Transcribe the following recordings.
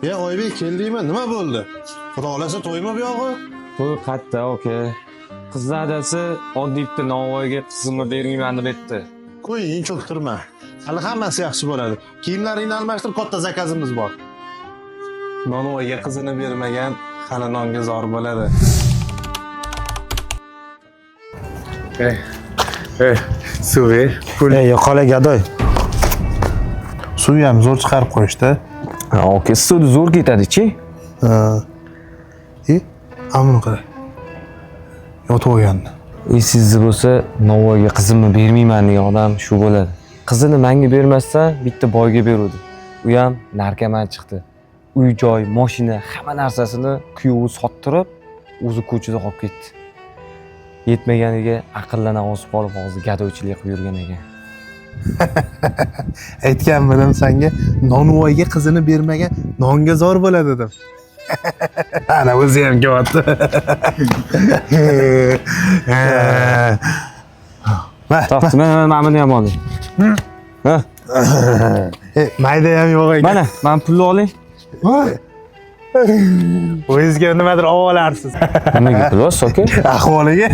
Oybek keldingmi? Nima bo'ldi? Xudo xolasa to'ymi bu yog'i? To'y qayerda, aka? Qizlar adasi oddiy bitta Navoiyga qizimni bermayman deb aytdi. Qo'ying, cho'ktirma. Hali hammasi yaxshi bo'ladi. Kiyimlaringni almashtir, katta zakazimiz bor. Navoiyga qizini bermagan hali nonga zor bo'ladi. Suv ver. Pul. Yo'qola gadoy. Suvni ham zo'r chiqarib qo'yishdi. Aka, suvni zo'r ketadi-chi? Ammo qara. Yotib olgandi. Sizni bo'lsa, Navoiyga qizimni bermayman degan odam shu bo'ladi. Qizini menga bermasa, bitta boyga beradi. U ham narkoman chiqdi. Uy-joy, mashina, hamma narsasini kuyovi sottirib, o'zi ko'chada qolib ketdi. Yetmaganiga aqllana osib qolib, hozir gadoychilik qilib yurgan ekan. Aytganmidim senga, Nonvoyga qizini bermagan nonga zor bo'ladi dedim. Ana o'zi ham kelyapti. To'xta, men buni ham oling. Ha? Mayda ham yo'q ekan. Mana, men pulni oling. O'zingizga nimadir olib olarsiz. Nimaga pul olasiz, aka? Ahvoliga.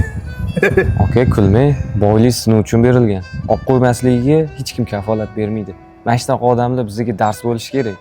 Aka, kulmang. Boylik sizni uchun berilgan. Olib qo'ymasligiga hech kim kafolat bermaydi. Mana shunaqa odamlar bizga dars bo'lishi kerak.